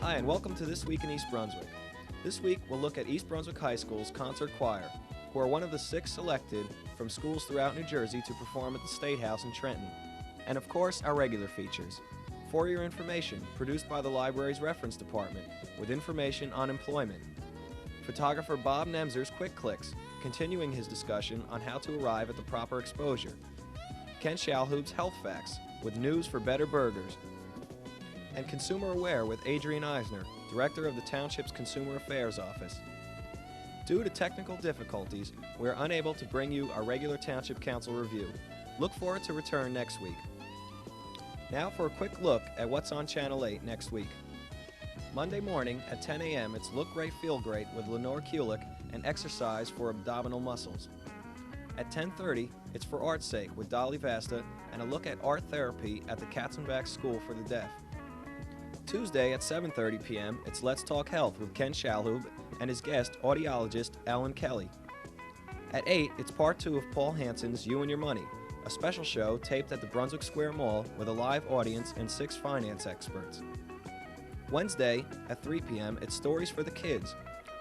Hi, and welcome to This Week in East Brunswick. This week, we'll look at East Brunswick High School's concert choir, who are one of the 6 selected from schools throughout New Jersey to perform at the State House in Trenton. And of course, our regular features. For your information, produced by the library's reference department, with information on employment. Photographer Bob Nemzer's Quick Clicks, continuing his discussion on how to arrive at the proper exposure. Ken Shalhoub's Health Facts, with news for better burgers. And Consumer Aware with Adrian Eisner, Director of the Township's Consumer Affairs Office. Due to technical difficulties, we are unable to bring you our regular Township Council review. Look for it to return next week. Now for a quick look at what's on Channel 8 next week. Monday morning at 10 a.m. it's Look Great, Feel Great with Lenore Kulik and exercise for abdominal muscles. At 10:30, it's For Art's Sake with Dolly Vasta and a look at art therapy at the Katzenbach School for the Deaf. Tuesday at 7:30 p.m., it's Let's Talk Health with Ken Shalhoub and his guest, audiologist Ellen Kelly. At 8, it's Part 2 of Paul Hanson's You and Your Money, a special show taped at the Brunswick Square Mall with a live audience and 6 finance experts. Wednesday at 3 p.m., it's Stories for the Kids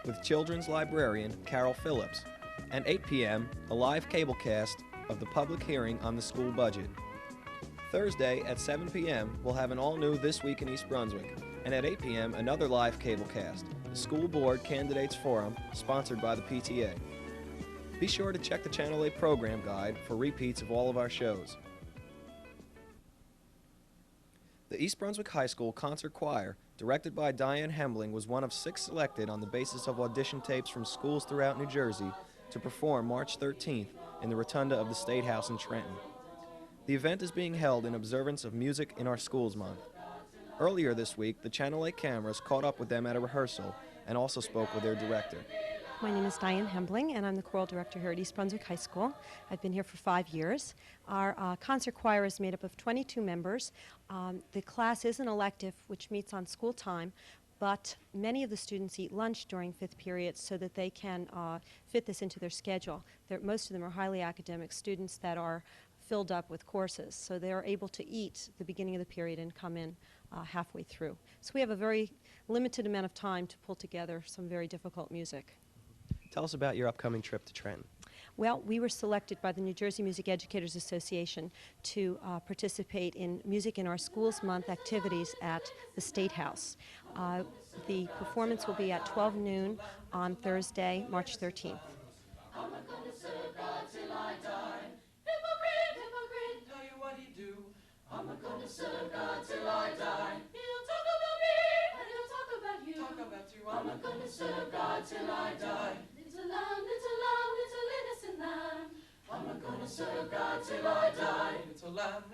with children's librarian Carol Phillips. And 8 p.m., a live cablecast of the public hearing on the school budget. Thursday at 7 p.m., we'll have an all-new This Week in East Brunswick, and at 8 p.m., another live cablecast, the School Board Candidates Forum, sponsored by the PTA. Be sure to check the Channel 8 program guide for repeats of all of our shows. The East Brunswick High School Concert Choir, directed by Diane Hembling, was one of 6 selected on the basis of audition tapes from schools throughout New Jersey to perform March 13th in the Rotunda of the State House in Trenton. The event is being held in observance of Music in Our Schools Month. Earlier this week, the Channel 8 cameras caught up with them at a rehearsal and also spoke with their director. My name is Diane Hembling, and I'm the choral director here at East Brunswick High School. I've been here for 5 years. Our concert choir is made up of 22 members. The class is an elective, which meets on school time, but many of the students eat lunch during 5th period so that they can fit this into their schedule. Most of them are highly academic students that are filled up with courses, so they are able to eat the beginning of the period and come in halfway through. So we have a very limited amount of time to pull together some very difficult music. Tell us about your upcoming trip to Trenton. Well, we were selected by the New Jersey Music Educators Association to participate in Music in Our Schools Month activities at the State House. The performance will be at 12 noon on Thursday, March 13th. I'm not gonna serve God till I die. Hypocrite, hypocrite, tell you what he do. I'm not gonna serve God till I die. He'll talk about me and he'll talk about you. Talk about you. I'm not gonna serve God till I die. Little lamb, little innocent lamb. I'm not gonna serve God till I die. Little lamb,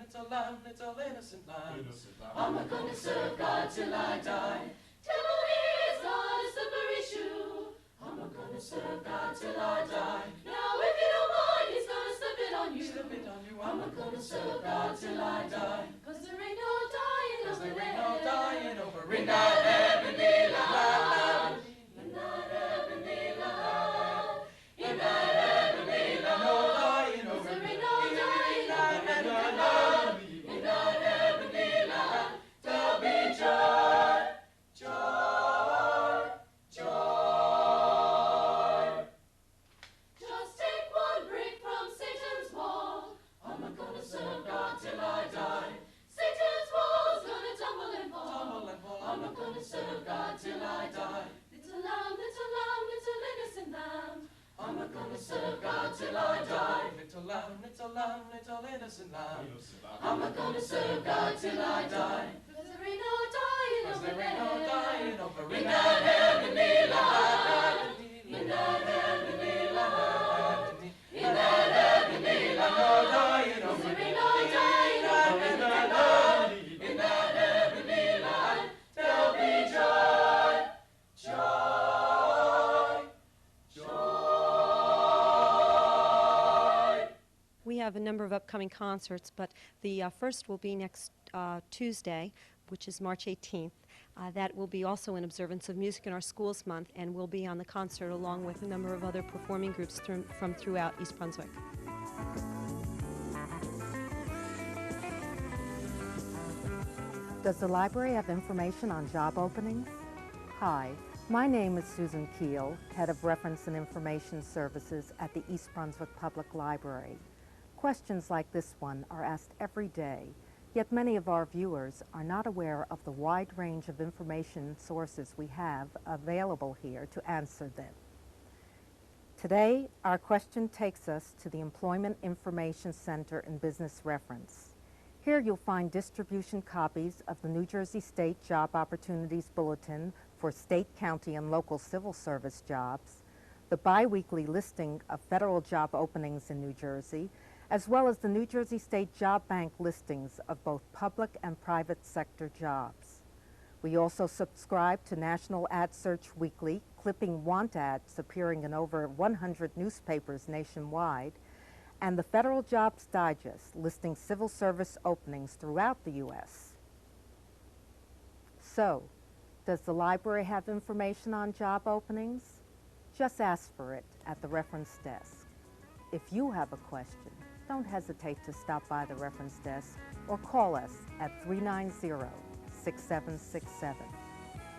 little innocent lamb. I'm not gonna serve God till I die. Devil, he's got a slippery shoe. I'm not gonna serve God till I die. Now if you don't mind, he's gonna slip it on you. Slip it on you. I'm not gonna serve God till I die. 'Cause there ain't no dying over there. 'Cause there ain't no dying over in that heavenly land. In that heavenly land. In that heavenly land. No dying over there. 'Cause there ain't no dying over in that land. In that heavenly land. There'll be joy, joy, joy. Just take one brick from Satan's wall. I'm not gonna serve God till I die. Satan's wall's gonna tumble and fall. Tumble and fall. I'm not gonna serve God till I die. Little lamb, little innocent lamb. I'm not gonna serve God till I die. Little lamb, little innocent lamb. I'm not gonna serve God till I die. 'Cause there ain't no dying over there. 'Cause there ain't no dying over in that heavenly land. In that heavenly land. In that heavenly land. No dying over there. 'Cause there ain't no dying over in that land. In that heavenly land. There'll be joy, joy, joy. We have a number of upcoming concerts, but the first will be next Tuesday, which is March 18th. That will be also in observance of Music in Our Schools Month, and will be on the concert along with a number of other performing groups from throughout East Brunswick. Does the library have information on job openings? Hi, my name is Susan Keel, Head of Reference and Information Services at the East Brunswick Public Library. Questions like this one are asked every day, yet many of our viewers are not aware of the wide range of information sources we have available here to answer them. Today, our question takes us to the Employment Information Center and Business Reference. Here you'll find distribution copies of the New Jersey State Job Opportunities Bulletin for state, county, and local civil service jobs, the biweekly listing of federal job openings in New Jersey, as well as the New Jersey State Job Bank listings of both public and private sector jobs. We also subscribe to National Ad Search Weekly, clipping want ads appearing in over 100 newspapers nationwide, and the Federal Jobs Digest, listing civil service openings throughout the U.S. So, does the library have information on job openings? Just ask for it at the reference desk. If you have a question, don't hesitate to stop by the reference desk or call us at 390-6767.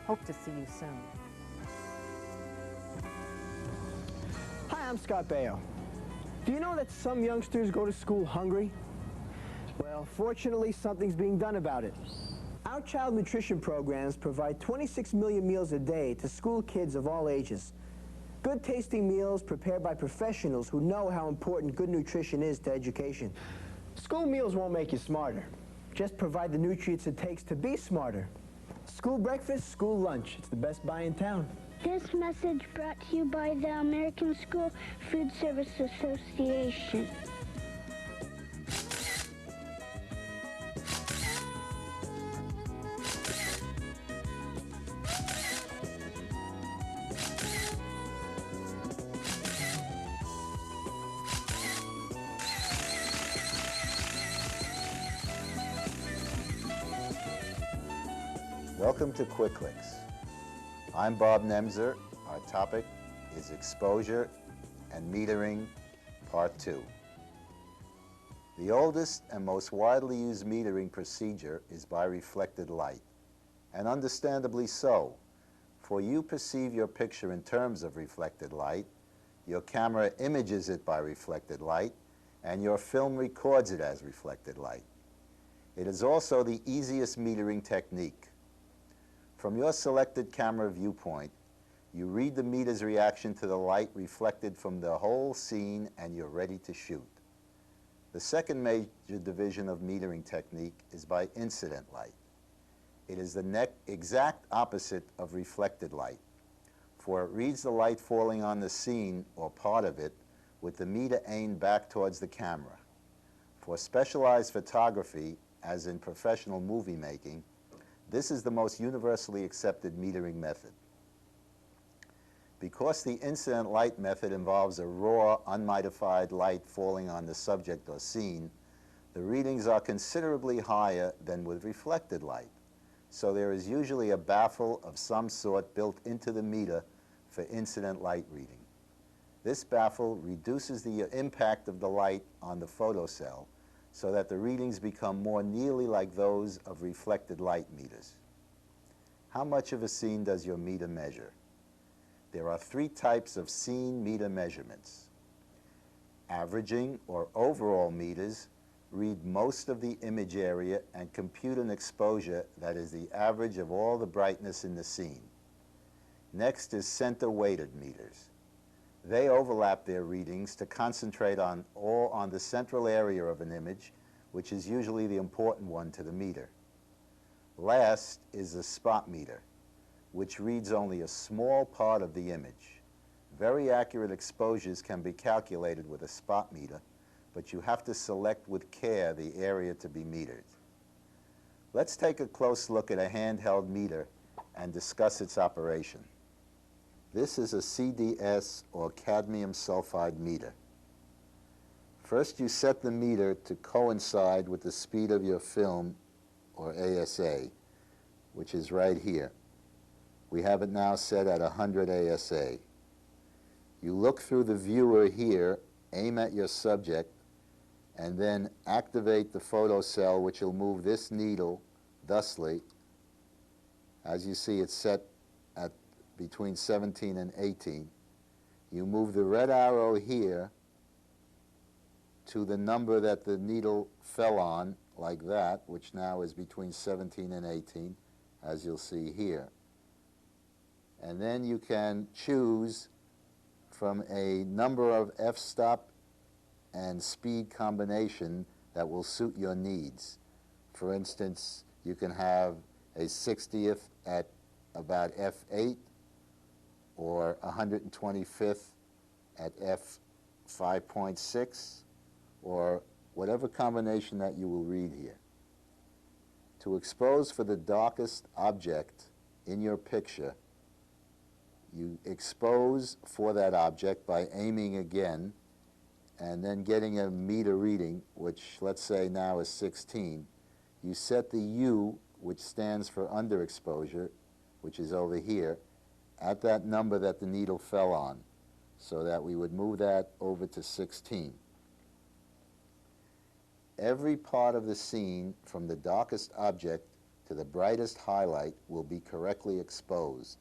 Hope to see you soon. Hi, I'm Scott Baio. Do you know that some youngsters go to school hungry? Well, fortunately, something's being done about it. Our child nutrition programs provide 26 million meals a day to school kids of all ages. Good-tasting meals prepared by professionals who know how important good nutrition is to education. School meals won't make you smarter. Just provide the nutrients it takes to be smarter. School breakfast, school lunch. It's the best buy in town. This message brought to you by the American School Food Service Association. Welcome to Quick Links. I'm Bob Nemzer. Our topic is exposure and metering, part 2. The oldest and most widely used metering procedure is by reflected light, and understandably so, for you perceive your picture in terms of reflected light, your camera images it by reflected light, and your film records it as reflected light. It is also the easiest metering technique. From your selected camera viewpoint, you read the meter's reaction to the light reflected from the whole scene and you're ready to shoot. The second major division of metering technique is by incident light. It is the exact opposite of reflected light, for it reads the light falling on the scene or part of it with the meter aimed back towards the camera. For specialized photography, as in professional movie making, this is the most universally accepted metering method. Because the incident light method involves a raw, unmodified light falling on the subject or scene, the readings are considerably higher than with reflected light. So there is usually a baffle of some sort built into the meter for incident light reading. This baffle reduces the impact of the light on the photocell, so that the readings become more nearly like those of reflected light meters. How much of a scene does your meter measure? There are 3 types of scene meter measurements. Averaging or overall meters read most of the image area and compute an exposure that is the average of all the brightness in the scene. Next is center weighted meters. They overlap their readings to concentrate on the central area of an image, which is usually the important one to the meter. Last is the spot meter, which reads only a small part of the image. Very accurate exposures can be calculated with a spot meter, but you have to select with care the area to be metered. Let's take a close look at a handheld meter and discuss its operation. This is a CDS, or cadmium sulfide meter. First, you set the meter to coincide with the speed of your film, or ASA, which is right here. We have it now set at 100 ASA. You look through the viewer here, aim at your subject, and then activate the photocell, which will move this needle thusly. As you see, it's set at between 17 and 18. You move the red arrow here to the number that the needle fell on, like that, which now is between 17 and 18, as you'll see here. And then you can choose from a number of f-stop and speed combination that will suit your needs. For instance, you can have a 60th at about f8 or 125th at f5.6 or whatever combination that you will read here. To expose for the darkest object in your picture, you expose for that object by aiming again and then getting a meter reading, which let's say now is 16. You set the U, which stands for underexposure, which is over here, at that number that the needle fell on, so that we would move that over to 16. Every part of the scene, from the darkest object to the brightest highlight, will be correctly exposed,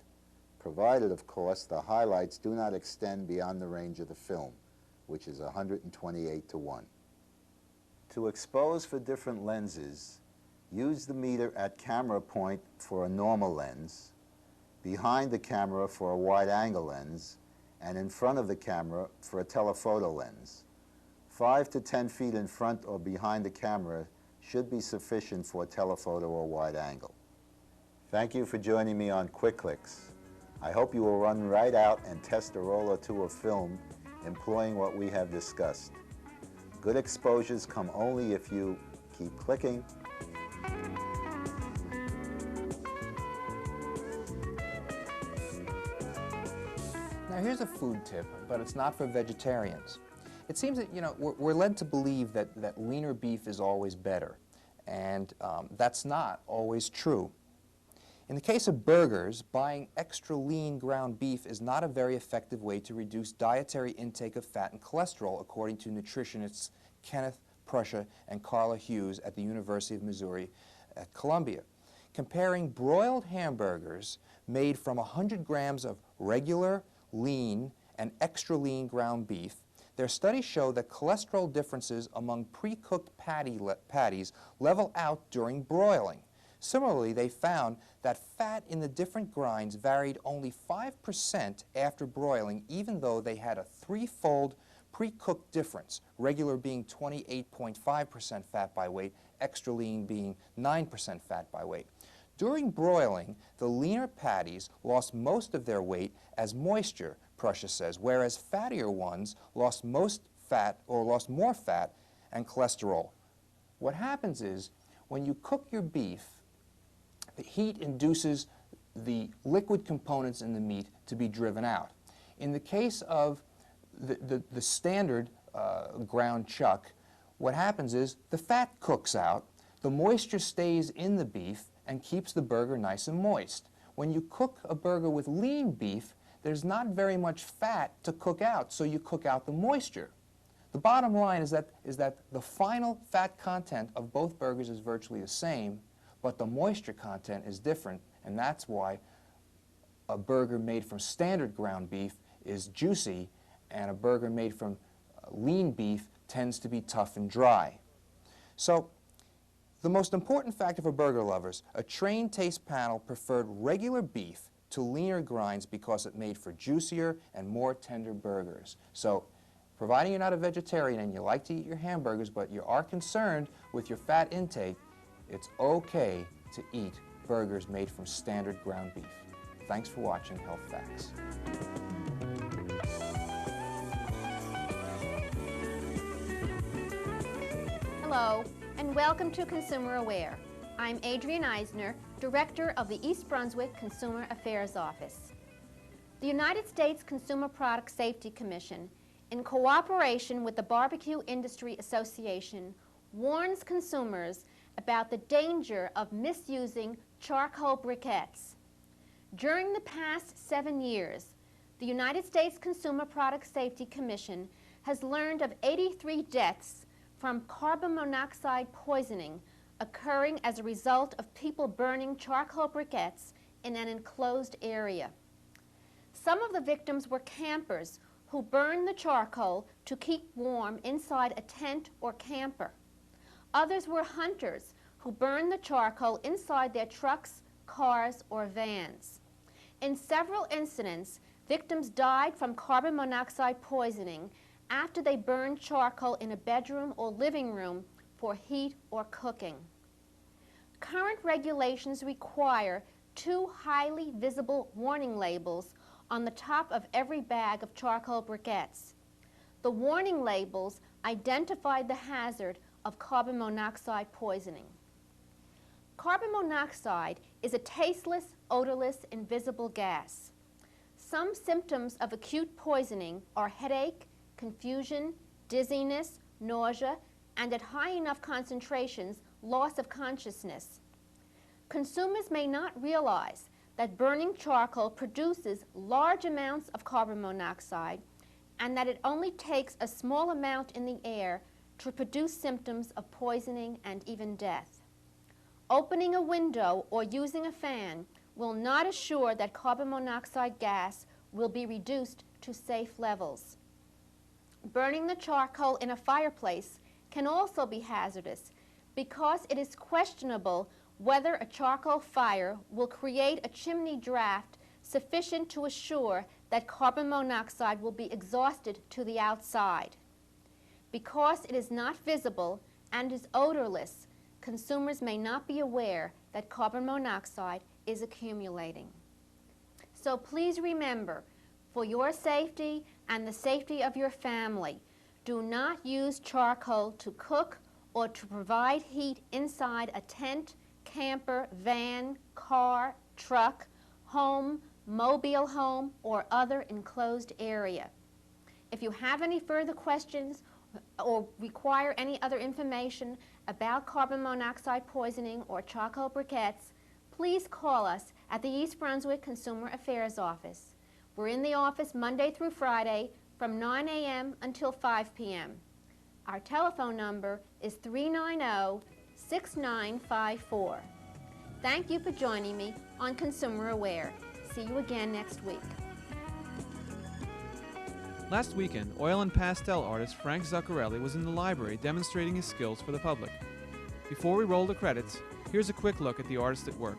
provided, of course, the highlights do not extend beyond the range of the film, which is 128:1. To expose for different lenses, use the meter at camera point for a normal lens, behind the camera for a wide-angle lens, and in front of the camera for a telephoto lens. 5 to 10 feet in front or behind the camera should be sufficient for a telephoto or wide angle. Thank you for joining me on Quick Clicks. I hope you will run right out and test a roll or two of film employing what we have discussed. Good exposures come only if you keep clicking. Now here's a food tip, but it's not for vegetarians. It seems that, we're led to believe that leaner beef is always better, and that's not always true. In the case of burgers, buying extra lean ground beef is not a very effective way to reduce dietary intake of fat and cholesterol, according to nutritionists Kenneth Prussia and Carla Hughes at the University of Missouri at Columbia. Comparing broiled hamburgers made from 100 grams of regular, lean, and extra lean ground beef, their studies show that cholesterol differences among pre-cooked patties level out during broiling. Similarly, they found that fat in the different grinds varied only 5% after broiling, even though they had a threefold pre-cooked difference, regular being 28.5% fat by weight, extra lean being 9% fat by weight. During broiling, the leaner patties lost most of their weight as moisture, Prussia says, whereas fattier ones lost more fat and cholesterol. What happens is, when you cook your beef, the heat induces the liquid components in the meat to be driven out. In the case of the standard ground chuck, what happens is the fat cooks out, the moisture stays in the beef and keeps the burger nice and moist. When you cook a burger with lean beef, there's not very much fat to cook out, so you cook out the moisture. The bottom line is that the final fat content of both burgers is virtually the same, but the moisture content is different, and that's why a burger made from standard ground beef is juicy, and a burger made from lean beef tends to be tough and dry. So, the most important factor for burger lovers, a trained taste panel preferred regular beef to leaner grinds because it made for juicier and more tender burgers. So, providing you're not a vegetarian and you like to eat your hamburgers, but you are concerned with your fat intake, it's okay to eat burgers made from standard ground beef. Thanks for watching Health Facts. Hello, and welcome to Consumer Aware. I'm Adrienne Eisner, Director of the East Brunswick Consumer Affairs Office. The United States Consumer Product Safety Commission, in cooperation with the Barbecue Industry Association, warns consumers about the danger of misusing charcoal briquettes. During the past 7 years, the United States Consumer Product Safety Commission has learned of 83 deaths from carbon monoxide poisoning occurring as a result of people burning charcoal briquettes in an enclosed area. Some of the victims were campers who burned the charcoal to keep warm inside a tent or camper. Others were hunters who burned the charcoal inside their trucks, cars, or vans. In several incidents, victims died from carbon monoxide poisoning after they burned charcoal in a bedroom or living room for heat or cooking. Current regulations require 2 highly visible warning labels on the top of every bag of charcoal briquettes. The warning labels identified the hazard of carbon monoxide poisoning. Carbon monoxide is a tasteless, odorless, invisible gas. Some symptoms of acute poisoning are headache, confusion, dizziness, nausea, and at high enough concentrations, loss of consciousness. Consumers may not realize that burning charcoal produces large amounts of carbon monoxide and that it only takes a small amount in the air to produce symptoms of poisoning and even death. Opening a window or using a fan will not assure that carbon monoxide gas will be reduced to safe levels. Burning the charcoal in a fireplace can also be hazardous because it is questionable whether a charcoal fire will create a chimney draft sufficient to assure that carbon monoxide will be exhausted to the outside. Because it is not visible and is odorless, consumers may not be aware that carbon monoxide is accumulating. So please remember, for your safety and the safety of your family, do not use charcoal to cook or to provide heat inside a tent, camper, van, car, truck, home, mobile home, or other enclosed area. If you have any further questions or require any other information about carbon monoxide poisoning or charcoal briquettes, please call us at the East Brunswick Consumer Affairs Office. We're in the office Monday through Friday from 9 a.m. until 5 p.m. Our telephone number is 390-6954. Thank you for joining me on Consumer Aware. See you again next week. Last weekend, oil and pastel artist Frank Zucarelli was in the library demonstrating his skills for the public. Before we roll the credits, here's a quick look at the artist at work.